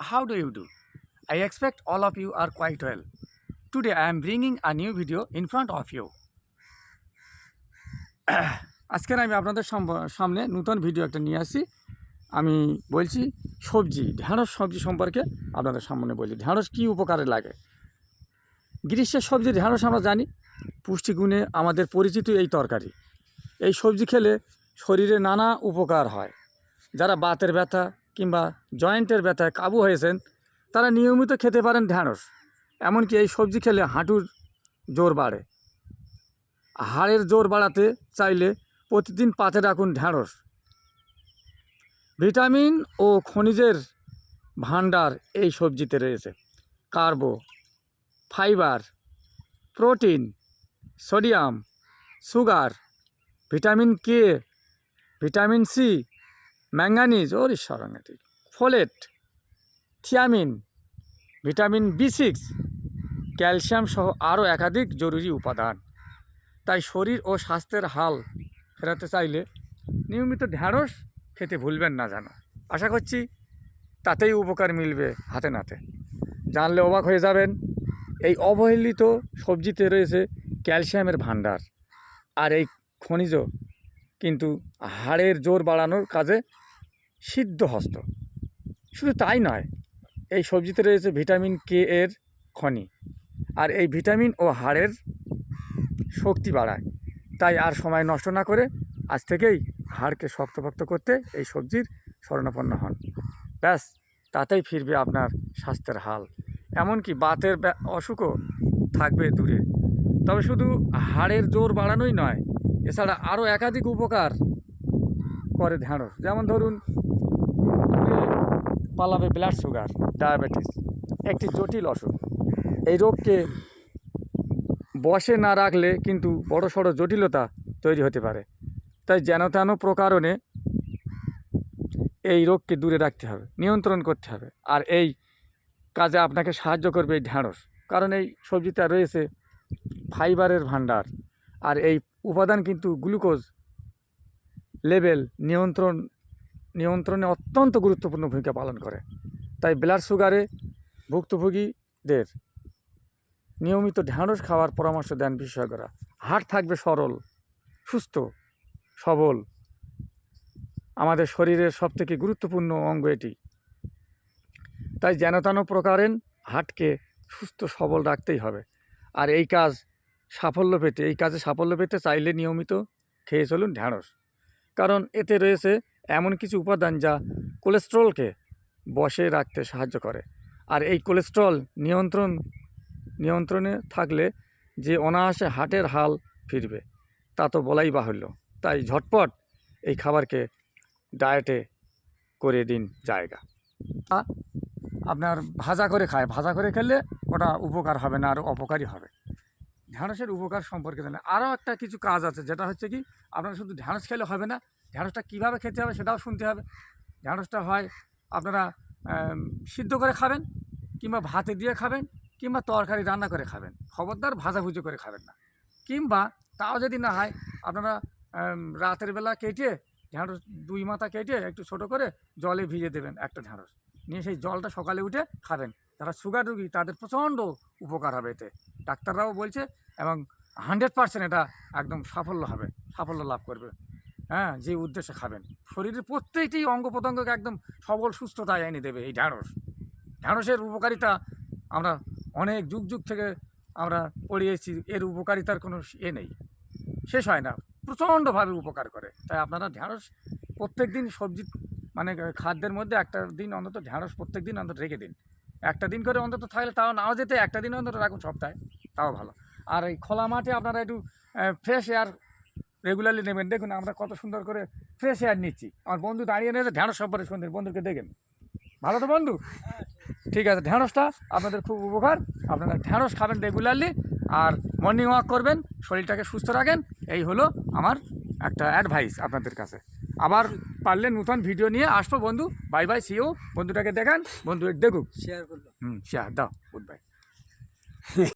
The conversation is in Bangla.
how do you do? I expect all of you are quite well. Today I am bringing a new video in front of you. আজকের আমি আপনাদের সামনে নতুন ভিডিও একটা নিয়ে আসি। আমি বলছি সবজি, ঢেঁড়স সবজি সম্পর্কে আপনাদের সামনে বলি। ঢেঁড়স কী উপকারে লাগে? গ্রীষ্মের সবজি ঢেঁড়স আমরা জানি, পুষ্টিগুণে আমাদের পরিচিত এই তরকারি। এই সবজি খেলে শরীরে নানা উপকার হয়। যারা বাতের ব্যথা কিংবা জয়েন্টের ব্যথায় কাবু হয়েছেন তারা নিয়মিত খেতে পারেন ঢেঁড়স। এমনকি এই সবজি খেলে হাঁটুর জোর বাড়ে। হাড়ের জোর বাড়াতে চাইলে প্রতিদিন পাতে রাখুন ঢেঁড়স। ভিটামিন ও খনিজের ভাণ্ডার এই সবজিতে রয়েছে। Carbo, fibre, protein, sodium, sugar, vitamin K, vitamin C, manganese ও সাংঘাতিক, ফোলেট, থিয়ামিন, ভিটামিন বি6, ক্যালসিয়াম সহ আরও একাধিক জরুরি উপাদান। তাই শরীর ও স্বাস্থ্যের হাল ফেরাতে চাইলে নিয়মিত ঢেঁড়স খেতে ভুলবেন না যেন। আশা করছি তাতেই উপকার মিলবে হাতে নাতে। জানলে অবাক হয়ে যাবেন, এই অবহেলিত সবজিতে রয়েছে ক্যালসিয়ামের ভাণ্ডার। আর এই খনিজ কিন্তু হাড়ের জোর বাড়ানোর কাজে সিদ্ধহস্ত। শুধু তাই নয়, এই সবজিতে রয়েছে ভিটামিন কে এর খনি। আর এই ভিটামিন ও হাড়ের শক্তি বাড়ায়। তাই আর সময় নষ্ট না করে আজ থেকেই হাড়কে শক্তপোক্ত করতে এই সবজির শরণাপন্ন হন। ব্যাস, তাতেই ফিরবে আপনার স্বাস্থ্যের হাল। এমনকি বাতের অসুখও থাকবে দূরে। তবে শুধু হাড়ের জোর বাড়ানোই নয়, এছাড়া আরও একাধিক উপকার করে ঢেঁড়স। যেমন ধরুন, পালাবে ব্লাড সুগার, ডায়াবেটিস, একটি জটিল অসুখ। এই রোগকে বশে না রাখলে কিন্তু বড়সড় জটিলতা তৈরি হতে পারে। তাই যেন তেন প্রকারণে এই রোগকে দূরে রাখতে হবে, নিয়ন্ত্রণ করতে হবে। আর এই কাজে আপনাকে সাহায্য করবে এই ঢেঁড়স, কারণ এই সবজিতে রয়েছে ফাইবারের ভাণ্ডার। আর এই উপাদান কিন্তু গ্লুকোজ লেভেল নিয়ন্ত্রণে অত্যন্ত গুরুত্বপূর্ণ ভূমিকা পালন করে। তাই ব্লাড সুগারে ভুক্তভোগীদের নিয়মিত ঢেঁড়স খাওয়ার পরামর্শ দেন বিশেষজ্ঞরা। হাড় থাকবে সরল, সুস্থ, সবল। আমাদের শরীরের সবথেকে গুরুত্বপূর্ণ অঙ্গ এটি। তাই যেন তেন প্রকারেণ হাড়কে সুস্থ সবল রাখতেই হবে। আর এই কাজে সাফল্য পেতে চাইলে নিয়মিত খেয়ে চলুন ঢেঁড়স। কারণ এতে রয়েছে এমন কিছু উপাদান যা কোলেস্টেরলকে বশে রাখতে সাহায্য করে। আর এই কোলেস্টেরল নিয়ন্ত্রণে থাকলে যে অনায়াসে হার্টের হাল ফিরবে তা তো বলাই বাহুল্য। তাই ঝটপট এই খাবারকে ডায়েটে করে দিন জায়গা। আপনার ভাজা করে ভাজা করে খেলে ওটা উপকার হবে না, আরও অপকারী হবে। ঢেঁড়সের উপকার সম্পর্কে জানেন। আরও একটা কিছু কাজ আছে, যেটা হচ্ছে কি, আপনারা শুধু ঢেঁড়স খেলে হবে না, ঢেঁড়সটা কীভাবে খেতে হবে সেটাও শুনতে হবে। ঢেঁড়সটা হয় আপনারা সিদ্ধ করে খাবেন, কিংবা ভাতে দিয়ে খাবেন, কিংবা তরকারি রান্না করে খাবেন। খবরদার ভাজাভুজি করে খাবেন না। কিংবা তাও যদি না হয়, আপনারা রাতের বেলা কেটে ঢেঁড়স 2 মাথা কেটে একটু ছোটো করে জলে ভিজিয়ে দেবেন একটা ঢেঁড়স, নিয়ে সেই জলটা সকালে উঠে খাবেন। যারা সুগার রোগী তাদের প্রচণ্ড উপকার হবে এতে, ডাক্তাররাও বলছে। এবং 100% এটা একদম সাফল্য লাভ করবে। হ্যাঁ, যে উদ্দেশ্যে খাবেন, শরীরের প্রত্যেকটি অঙ্গ প্রত্যঙ্গকে একদম সবল সুস্থতায় এনে দেবে এই ঢেঁড়সের উপকারিতা আমরা অনেক যুগ থেকে আমরা পড়িয়েছি। এর উপকারিতার কোনো নেই, শেষ হয় না, প্রচণ্ডভাবে উপকার করে। তাই আপনারা ঢেঁড়স প্রত্যেক দিন সবজি খাদ্যের মধ্যে একটা দিন অন্তত ঢেঁড়স প্রত্যেক দিন অন্তত রেখে দিন। একটা দিন করে অন্তত থাকলে, তাও নাও যেতে একটা দিন অন্তত রাখুন সপ্তাহে, তাও ভালো। আর এই খোলা মাঠে আপনারা একটু ফ্রেশ এয়ার রেগুলারলি নেবেন। দেখুন আমরা কত সুন্দর করে ফ্রেশ এয়ার নিচ্ছি। আমার বন্ধু দাঁড়িয়ে নিয়েছে ঢেঁড়স সম্পর্কে সুন্দর, বন্ধুকে দেখেন। ভালো তো বন্ধু? ঠিক আছে, ঢেঁড়সটা আপনাদের খুব উপকার। আপনারা ঢেঁড়স খাবেন রেগুলারলি, আর মর্নিং ওয়াক করবেন, শরীরটাকে সুস্থ রাখেন। এই হলো আমার একটা অ্যাডভাইস আপনাদের কাছে। আবার পারলে নতুন ভিডিও নিয়ে আসবো বন্ধু। Bye bye, see you. বন্ধুটাকে দেখান, বন্ধু দেখুক, শেয়ার করবো। শেয়ার দাও, গুড বাই।